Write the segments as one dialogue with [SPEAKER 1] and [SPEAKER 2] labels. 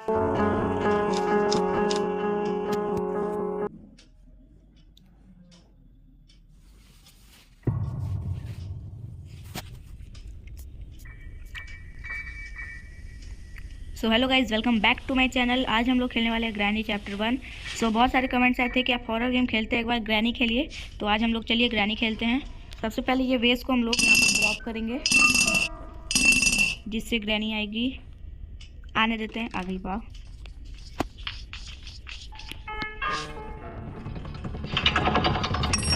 [SPEAKER 1] So hello guys, welcome back to my channel. आज हम लोग खेलने वाले हैं ग्रैनी चैप्टर 1। सो बहुत सारे कमेंट्स आए थे कि आप हॉरर गेम खेलते हैं, एक बार ग्रैनी खेलिए। तो आज हम लोग चलिए ग्रैनी खेलते हैं। सबसे पहले ये वेस को हम लोग यहाँ पर ड्रॉप करेंगे जिससे ग्रैनी आएगी। आने देते हैं, आ गई। वाह,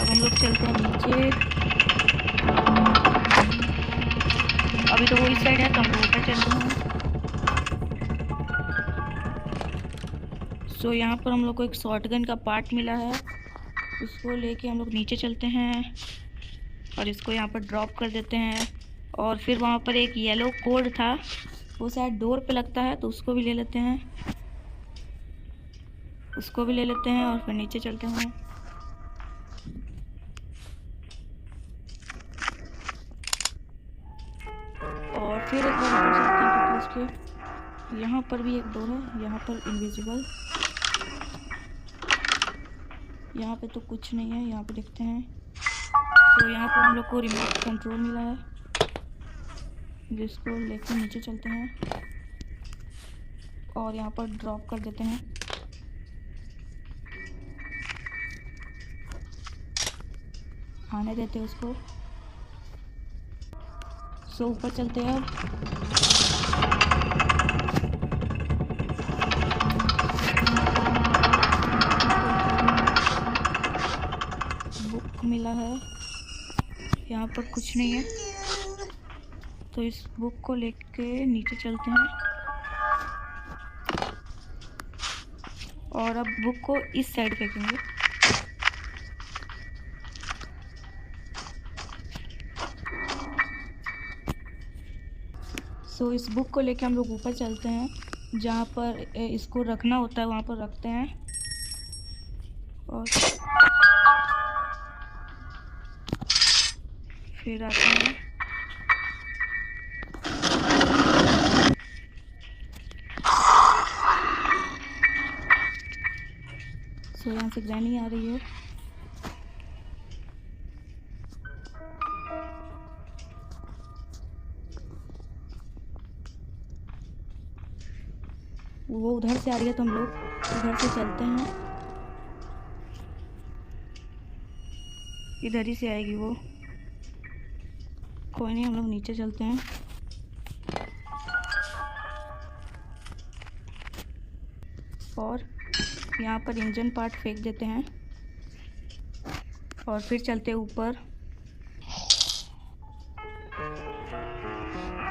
[SPEAKER 1] अब हम लोग चलते हैं नीचे। अभी तो वो इस साइड है तो हम ऊपर चलते हैं। सो यहाँ पर हम लोग को एक शॉटगन का पार्ट मिला है, उसको लेके हम लोग नीचे चलते हैं और इसको यहाँ पर ड्रॉप कर देते हैं। और फिर वहाँ पर एक येलो कोड था, वो शायद डोर पे लगता है, तो उसको भी ले लेते हैं, उसको भी ले लेते हैं और फिर नीचे चलते हैं। और फिर एक बार ऊपर चलते हैं उसके। यहाँ पर भी एक डोर है, यहाँ पर इनविजिबल। यहाँ पे तो कुछ नहीं है, यहाँ पे देखते हैं। तो यहाँ पर हम लोग को रिमोट कंट्रोल मिला है, जिसको लेकर नीचे चलते हैं और यहाँ पर ड्रॉप कर देते हैं। आने देते हैं उसको। सो ऊपर चलते हैं अब। बुक मिला है, यहाँ पर कुछ नहीं है, तो इस बुक को लेके नीचे चलते हैं और अब बुक को इस साइड फेंकेंगे। सो इस बुक को लेके हम लोग ऊपर चलते हैं, जहाँ पर इसको रखना होता है वहाँ पर रखते हैं और फिर आते हैं। सो यहाँ से ग्रैनी आ रही है। वो उधर से आ रही है तो हम लोग उधर से चलते हैं। इधर ही से आएगी वो, कोई नहीं, हम लोग नीचे चलते हैं। और यहाँ पर इंजन पार्ट फेंक देते हैं और फिर चलते ऊपर।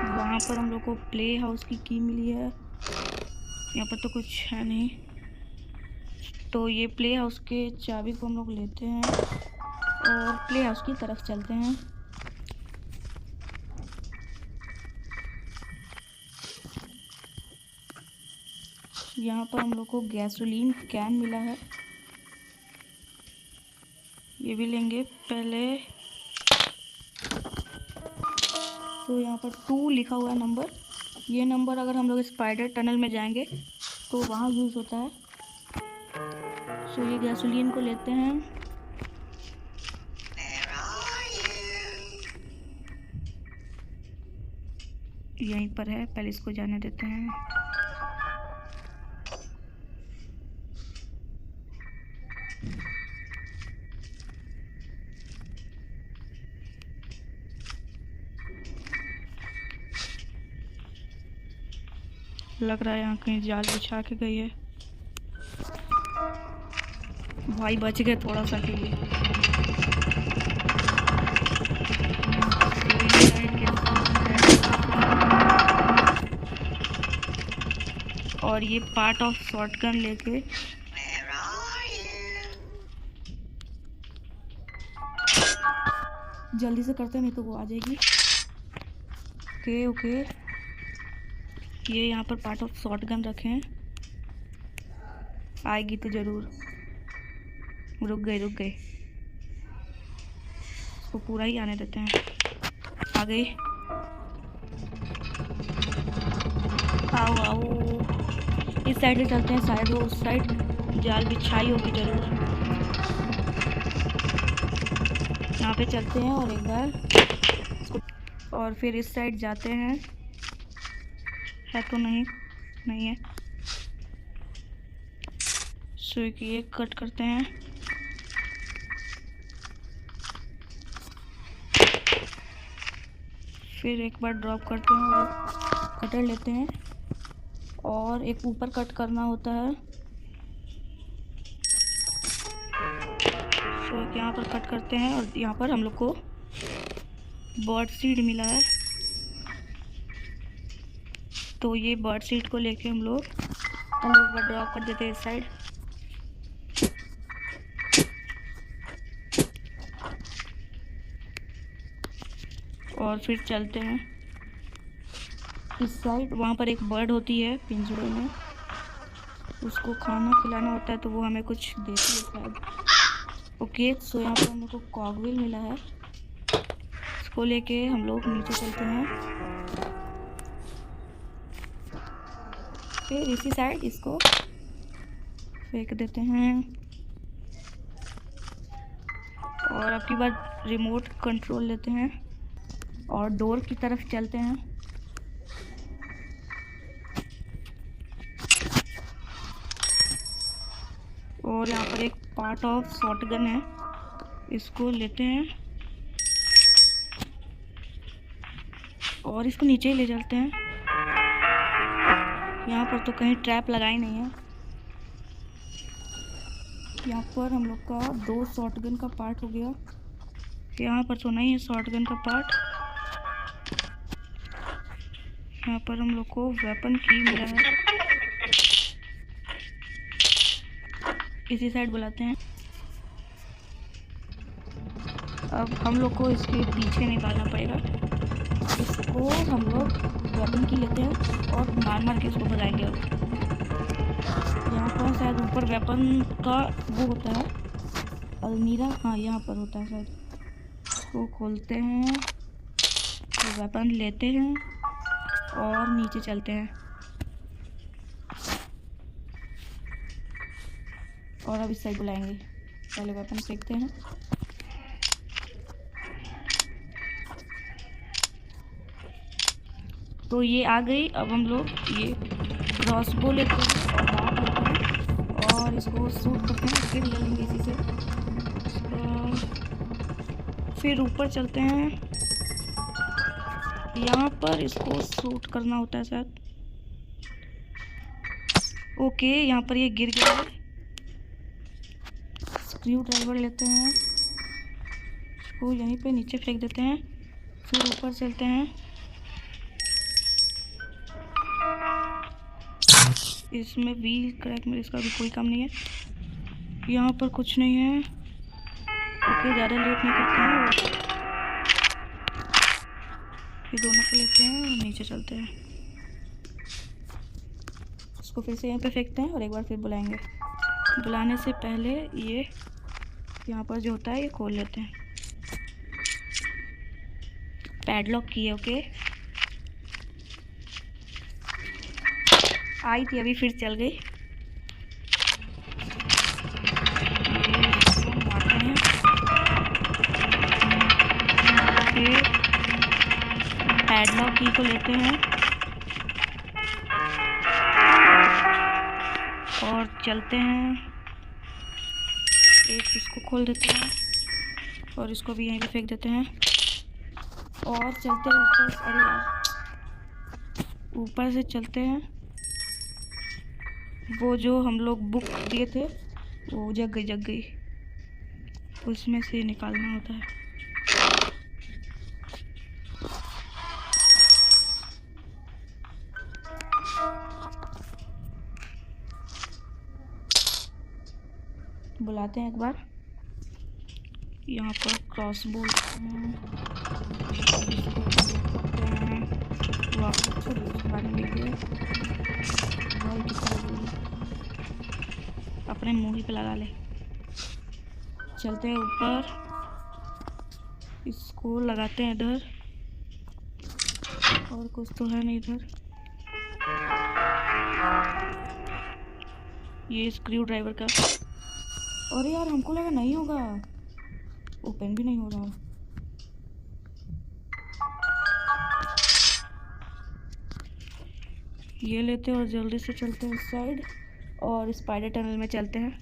[SPEAKER 1] वहाँ पर हम लोग को प्ले हाउस की की मिली है, यहाँ पर तो कुछ है नहीं, तो ये प्ले हाउस के चाबी को हम लोग लेते हैं और प्ले हाउस की तरफ चलते हैं। यहाँ पर हम लोग को गैसोलीन कैन मिला है, ये भी लेंगे पहले। तो यहाँ पर 2 लिखा हुआ है नंबर, ये नंबर अगर हम लोग स्पाइडर टनल में जाएंगे तो वहाँ यूज़ होता है। सो ये गैसोलीन को लेते हैं। यहीं पर है, पहले इसको जाने देते हैं। लग रहा है यहाँ कहीं जाल बिछा के गई है। भाई बच गए थोड़ा सा के लिए। और ये पार्ट ऑफ शॉटगन लेके जल्दी से करते हैं, नहीं तो वो आ जाएगी। ओके ओके, ये यहाँ पर पार्ट ऑफ शॉटगन रखे हैं, आएगी तो ज़रूर। रुक गए इसको पूरा ही आने देते हैं। आ गई, आओ आओ। इस साइड से चलते हैं, शायद वो उस साइड जाल बिछाई होगी जरूर। यहाँ पे चलते हैं और एक बार, और फिर इस साइड जाते हैं। है तो नहीं है। सुई की एक कट करते हैं। फिर एक बार ड्रॉप करते हैं और कटर लेते हैं और एक ऊपर कट करना होता है। तो यहाँ पर कट करते हैं और यहाँ पर हम लोग को बर्ड सीड मिला है, तो ये बर्ड सीड को लेके हम लोग एक बार ड्रॉप कर देते हैं इस साइड। और फिर चलते हैं इस साइड। वहाँ पर एक बर्ड होती है पिंजरे में, उसको खाना खिलाना होता है, तो वो हमें कुछ देती है शायद। ओके, सो यहाँ पर मेरे को कॉकविल मिला है, इसको लेके हम लोग नीचे चलते हैं। फिर इसी साइड इसको फेंक देते हैं और अब की बार रिमोट कंट्रोल लेते हैं और डोर की तरफ चलते हैं। और यहाँ पर एक पार्ट ऑफ शॉटगन है, इसको लेते हैं और इसको नीचे ही ले चलते हैं। यहाँ पर तो कहीं ट्रैप लगाई नहीं है। यहाँ पर हम लोग का 2 शॉटगन का पार्ट हो गया। यहाँ पर तो नहीं है शॉटगन का पार्ट। यहाँ पर हम लोग को वेपन की मिला है। इसी साइड बुलाते हैं। अब हम लोग को इसके पीछे निकालना पड़ेगा। इसको हम लोग वेपन की लेते हैं और मार के इसको भगाएंगे। यहाँ पर शायद ऊपर वेपन का वो होता है, अलमीरा। हाँ, यहाँ पर होता है शायद। इसको खोलते हैं, तो वेपन लेते हैं और नीचे चलते हैं। और अब इस साइड बुलाएंगे। पहले वेपन फेंकते हैं। तो ये आ गई। अब हम लोग ये क्रॉसबो लेते हैं और बात लेते हैं और इसको शूट करते हैं। फिर ले लेंगे इसी से। फिर ऊपर चलते हैं। यहाँ पर इसको शूट करना होता है शायद। ओके, यहाँ पर ये गिर गया है। स्क्रू ड्राइवर लेते हैं, इसको यहीं पे नीचे फेंक देते हैं। फिर ऊपर चलते हैं। इसमें व्हील क्रैक में इसका भी कोई काम नहीं है। यहाँ पर कुछ नहीं है। ओके, ज़्यादा लेट नहीं करते हैं। ये दोनों को लेते हैं और नीचे चलते हैं। इसको फिर से यहाँ पे फेंकते हैं और एक बार फिर बुलाएंगे। बुलाने से पहले ये यहाँ पर जो होता है ये खोल लेते हैं। पैडलॉक किए। ओके, आई थी अभी, फिर चल गई। मारते हैं। फिर पैडलॉक की को लेते हैं और चलते हैं। एक इसको खोल देते हैं और इसको भी यहीं पे फेंक देते हैं और चलते हैं ऊपर। अरे यार, ऊपर से चलते हैं। वो जो हम लोग बुक दिए थे वो जग गई, उसमें से निकालना होता है। बुलाते हैं एक बार। यहाँ पर क्रॉस बोल अपने मुंह ही पे लगा ले। चलते हैं ऊपर, इसको लगाते हैं इधर। और कुछ तो है नहीं इधर। ये स्क्रू ड्राइवर का। अरे यार हमको लगा नहीं होगा, ओपन भी नहीं हो रहा। ये लेते हैं और जल्दी से चलते हैं इस साइड और स्पाइडर टनल में चलते हैं।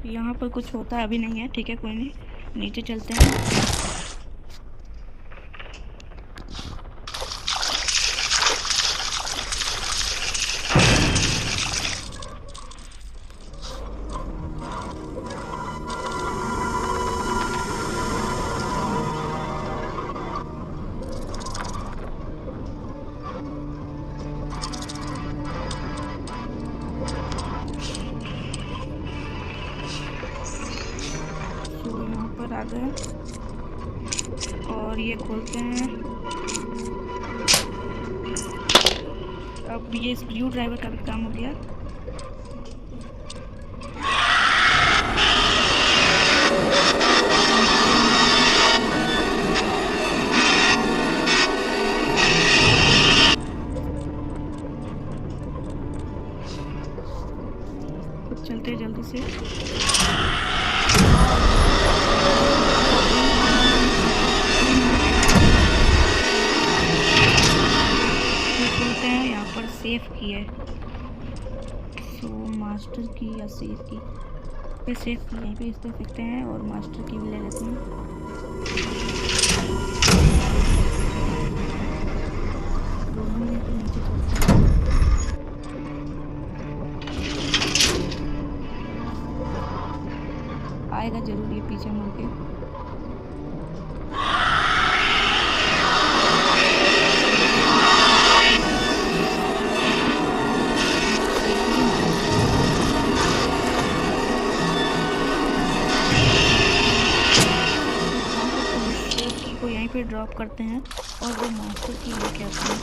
[SPEAKER 1] यहाँ पर कुछ होता अभी नहीं है, ठीक है कोई नहीं, नीचे चलते हैं। आ गए और ये खोलते हैं। अब ये स्क्रू ड्राइवर का भी काम हो गया। चलते हैं जल्दी से। सेफ की है, सो मास्टर की या सेफ की पे सेफ की यहीं पे इस तरह फेंकते हैं और मास्टर की भी ले लेते हैं। दोनों में नीचे चलते हैं। आएगा जरूर ये पीछे मुड़ के। पे ड्रॉप करते हैं और वो मास्टर की लेके आते हैं।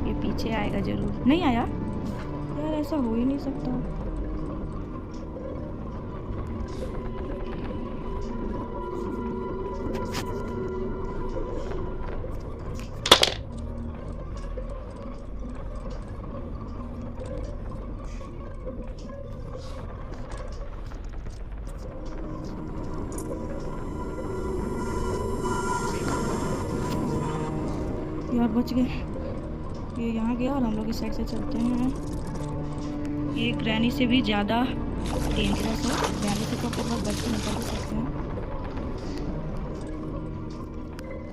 [SPEAKER 1] ये पीछे आएगा जरूर। नहीं आया यार, ऐसा हो ही नहीं सकता। यार बच गए। ये यहाँ गया और हम लोग इस साइड से चलते हैं। ये ग्रैनी से भी ज़्यादा डेंजरस है। ग्रैनी से तो बहुत बच के निकल सकते हैं,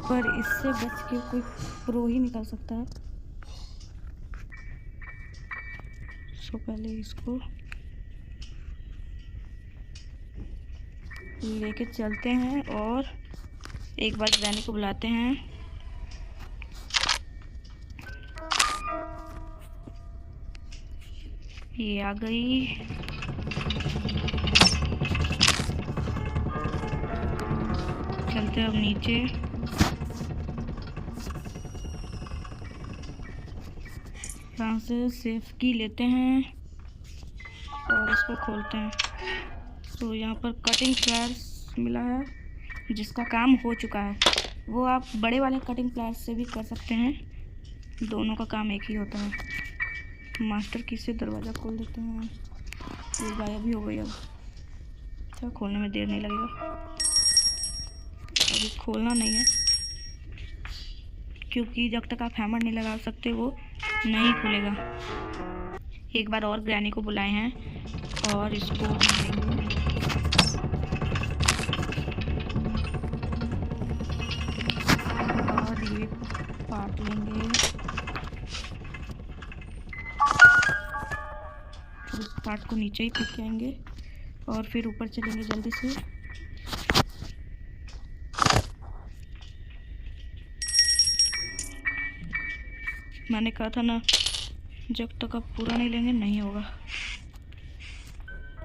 [SPEAKER 1] पर इससे बच के कोई प्रो ही निकल सकता है। सो पहले इसको लेके चलते हैं और एक बार ग्रैनी को बुलाते हैं। ये आ गई। चलते अब नीचे। यहाँ से सेफ की लेते हैं और इसको खोलते हैं। तो यहाँ पर कटिंग प्लायर्स मिला है जिसका काम हो चुका है। वो आप बड़े वाले कटिंग प्लायर्स से भी कर सकते हैं, दोनों का काम एक ही होता है। मास्टर की से दरवाज़ा खोल देते हैं। ये गायब भी हो गई। अब अच्छा, खोलने में देर नहीं लगेगा। अभी खोलना नहीं है क्योंकि जब तक आप हैमर नहीं लगा सकते वो नहीं खुलेगा। एक बार और ग्रैनी को बुलाए हैं और इसको और ये पार्ट लेंगे। इस पार्ट को नीचे ही फेंक आएंगे और फिर ऊपर चलेंगे जल्दी से। मैंने कहा था ना, जब तक आप पूरा नहीं लेंगे नहीं होगा।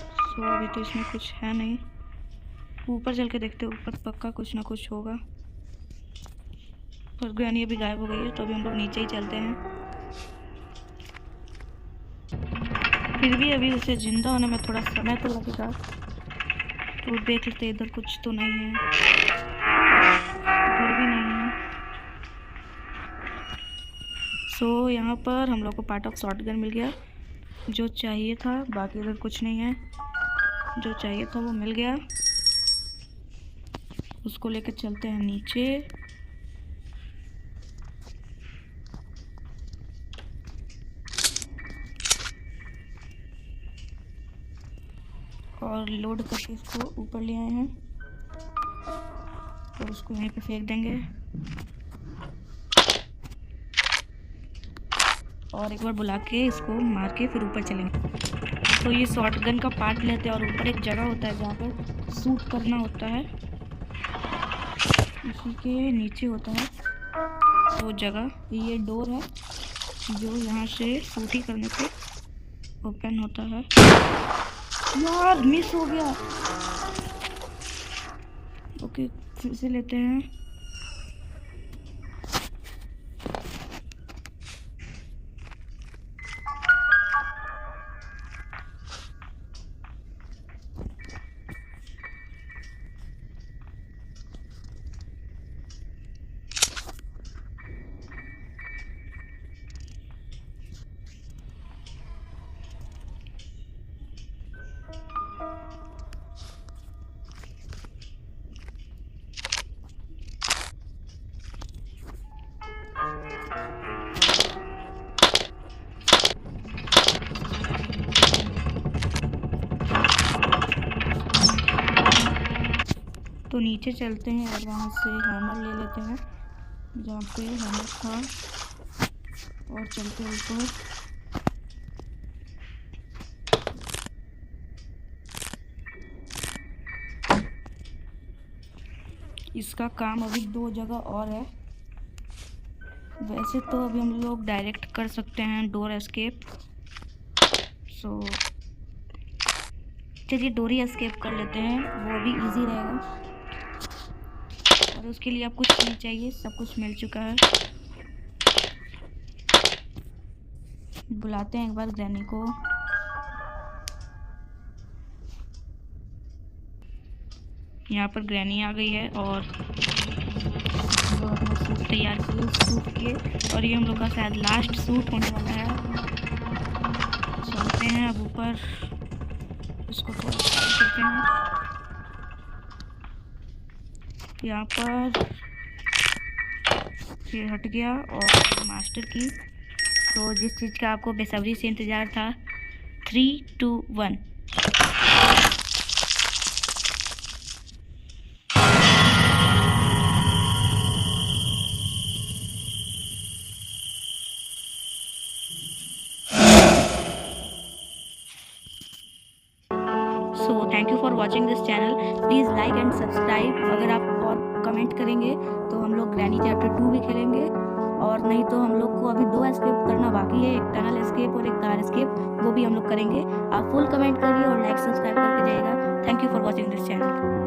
[SPEAKER 1] सो अभी तो इसमें कुछ है नहीं, ऊपर चल के देखते, ऊपर पक्का कुछ ना कुछ होगा। पर ग्रैनी अभी गायब हो गई है, तो अभी हम लोग नीचे ही चलते हैं। फिर भी अभी उसे जिंदा होने में थोड़ा समय तो लगेगा। तो देख लेते इधर कुछ तो नहीं है, इधर भी नहीं है। सो यहाँ पर हम लोग को पार्ट ऑफ शॉटगन मिल गया जो चाहिए था। बाकी इधर कुछ नहीं है, जो चाहिए था वो मिल गया। उसको लेकर चलते हैं नीचे। और लोड करके इसको ऊपर ले आए हैं और उसको यहीं पे फेंक देंगे। और एक बार बुला के इसको मार के फिर ऊपर चलेंगे। तो ये शॉटगन का पार्ट लेते हैं और ऊपर एक जगह होता है जहाँ पर शूट करना होता है, इसी के नीचे होता है वो जगह। ये डोर है जो यहाँ से शूट ही करने पे ओपन होता है। यार मिस हो गया। ओके फिर से लेते हैं। तो नीचे चलते हैं और वहाँ से हैमर ले लेते हैं जहाँ पे हैमर था और चलते हैं ऊपर। इसका काम अभी 2 जगह और है। वैसे तो अभी हम लोग डायरेक्ट कर सकते हैं डोर एस्केप। सो चलिए डोर ही एस्केप कर लेते हैं, वो भी इजी रहेगा। और उसके लिए आप कुछ नहीं चाहिए, सब कुछ मिल चुका है। बुलाते हैं एक बार ग्रैनी को। यहाँ पर ग्रैनी आ गई है और अपना सूट तैयार किए सूट के। और ये हम लोग का शायद लास्ट सूट होने वाला है। चलते हैं अब ऊपर, इसको थोड़ा करते हैं। यहाँ पर ये हट गया और मास्टर की। तो जिस चीज़ का आपको बेसब्री से इंतज़ार था, 3, 2, 1। So thank you for watching this channel. Please like and subscribe. अगर आप और कमेंट करेंगे तो हम लोग ग्रैनी चैप्टर 2 भी खेलेंगे। और नहीं तो हम लोग को अभी 2 एस्केप करना बाकी है, एक टनल एस्केप और एक कार एस्केप, वो भी हम लोग करेंगे। आप फुल कमेंट करिए और लाइक सब्सक्राइब करके जाइएगा। Thank you for watching this channel.